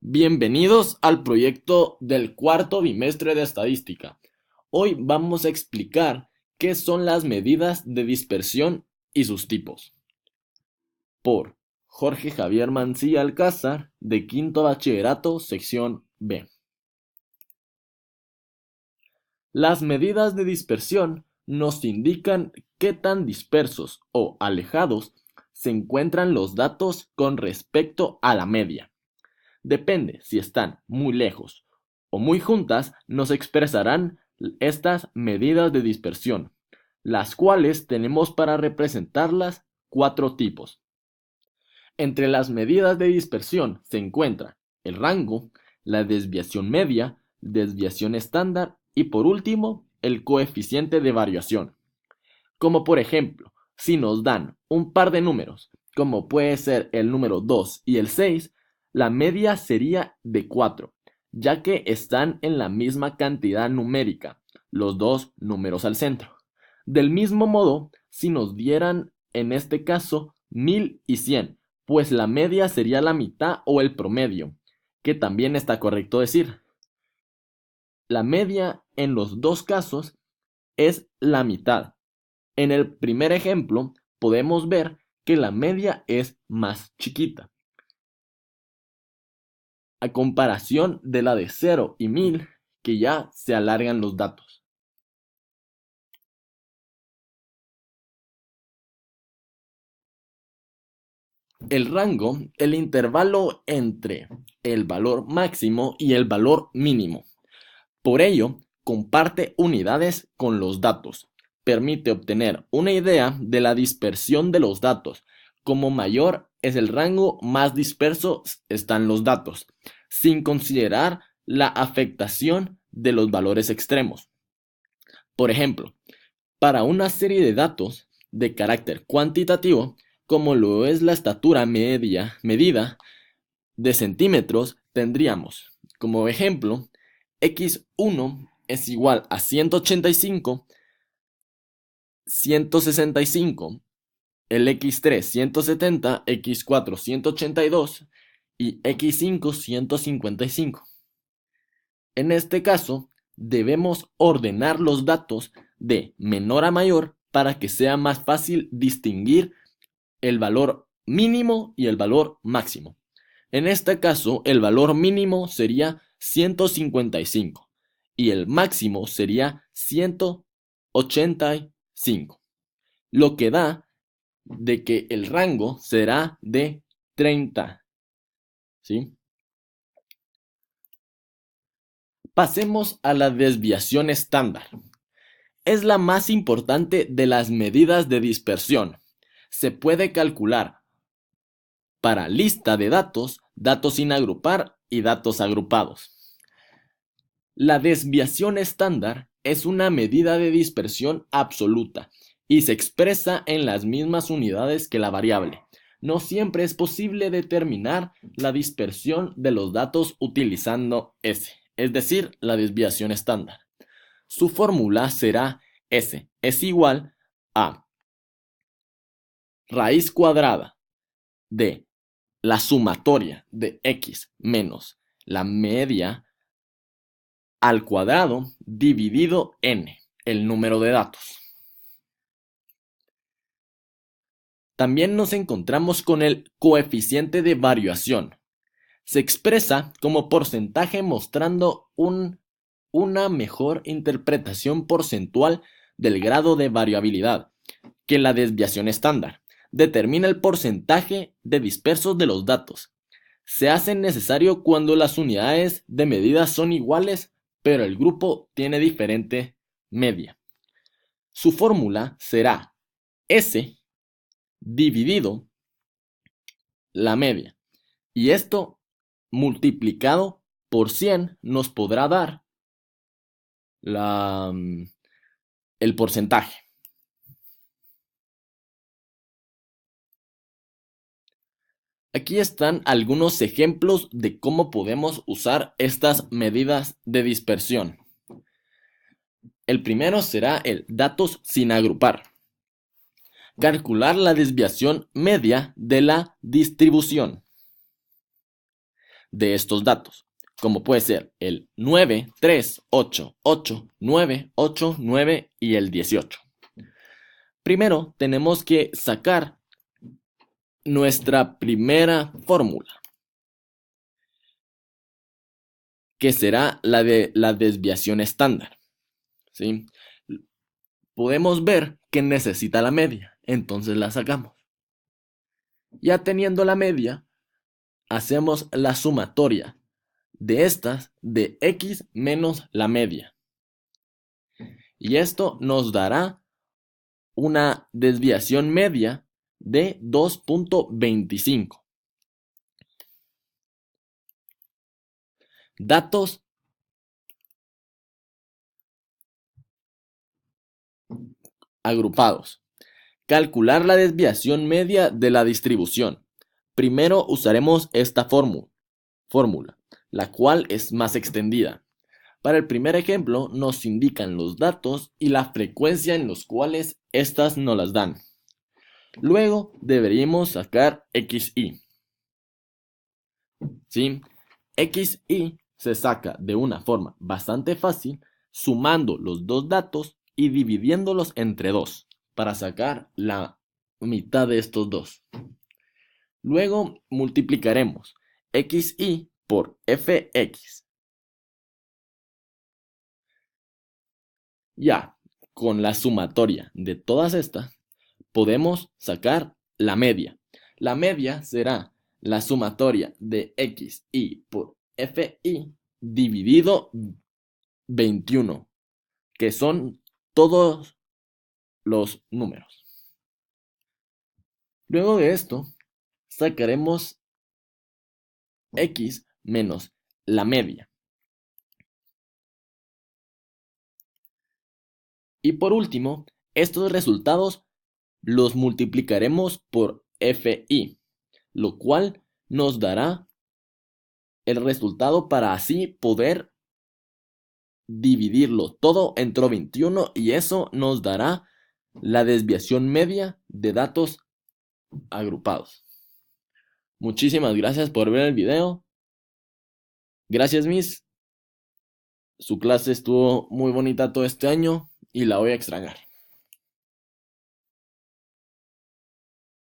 Bienvenidos al proyecto del cuarto bimestre de estadística. Hoy vamos a explicar qué son las medidas de dispersión y sus tipos. Por Jorge Javier Mancilla Alcázar, de quinto bachillerato, sección B. Las medidas de dispersión nos indican qué tan dispersos o alejados se encuentran los datos con respecto a la media. Depende si están muy lejos o muy juntas, nos expresarán estas medidas de dispersión, las cuales tenemos para representarlas cuatro tipos. Entre las medidas de dispersión se encuentra el rango, la desviación media, desviación estándar y por último el coeficiente de variación. Como por ejemplo, si nos dan un par de números, como puede ser el número 2 y el 6, la media sería de 4, ya que están en la misma cantidad numérica, los dos números al centro. Del mismo modo, si nos dieran en este caso 1000 y 100, pues la media sería la mitad o el promedio, que también está correcto decir. La media en los dos casos es la mitad. En el primer ejemplo, podemos ver que la media es más chiquita, a comparación de la de 0 y 1000, que ya se alargan los datos. El rango, el intervalo entre el valor máximo y el valor mínimo. Por ello, comparte unidades con los datos. Permite obtener una idea de la dispersión de los datos. Como mayor es el rango, más dispersos están los datos, sin considerar la afectación de los valores extremos. Por ejemplo, para una serie de datos de carácter cuantitativo, como lo es la estatura media medida de centímetros, tendríamos como ejemplo x1 es igual a 185, 165, el x3 170, x4 182 y x5 155. En este caso, debemos ordenar los datos de menor a mayor para que sea más fácil distinguir el valor mínimo y el valor máximo. En este caso, el valor mínimo sería 155 y el máximo sería 185, lo que da de que el rango será de 30. ¿Sí? Pasemos a la desviación estándar. Es la más importante de las medidas de dispersión. Se puede calcular para lista de datos, datos sin agrupar y datos agrupados. La desviación estándar es una medida de dispersión absoluta y se expresa en las mismas unidades que la variable. No siempre es posible determinar la dispersión de los datos utilizando S, es decir, la desviación estándar. Su fórmula será S es igual a raíz cuadrada de la sumatoria de X menos la media al cuadrado dividido n, el número de datos. También nos encontramos con el coeficiente de variación. Se expresa como porcentaje mostrando una mejor interpretación porcentual del grado de variabilidad que la desviación estándar. Determina el porcentaje de dispersos de los datos. Se hace necesario cuando las unidades de medida son iguales, pero el grupo tiene diferente media. Su fórmula será S dividido la media. Y esto multiplicado por 100 nos podrá dar el porcentaje. Aquí están algunos ejemplos de cómo podemos usar estas medidas de dispersión. El primero será el datos sin agrupar. Calcular la desviación media de la distribución. de estos datos, como puede ser el 9, 3, 8, 8, 9, 8, 9 y el 18. Primero tenemos que sacar nuestra primera fórmula, que será la de la desviación estándar, ¿sí? Podemos ver que necesita la media, entonces la sacamos. Ya teniendo la media, hacemos la sumatoria de estas de x menos la media. Y esto nos dará una desviación media de 2.25. Datos agrupados. Calcular la desviación media de la distribución. Primero usaremos esta fórmula, la cual es más extendida. Para el primer ejemplo nos indican los datos y la frecuencia en los cuales estas nos las dan. Luego deberíamos sacar XI. ¿Sí? XI se saca de una forma bastante fácil sumando los dos datos y dividiéndolos entre 2 para sacar la mitad de estos dos. Luego multiplicaremos XI por FX. Ya, con la sumatoria de todas estas, podemos sacar la media. La media será la sumatoria de XI por FI dividido 21, que son todos los números. Luego de esto, sacaremos X menos la media. Y por último, estos resultados los multiplicaremos por FI, lo cual nos dará el resultado para así poder dividirlo todo entre 21 y eso nos dará la desviación media de datos agrupados. Muchísimas gracias por ver el video. Gracias, Miss. Su clase estuvo muy bonita todo este año y la voy a extrañar.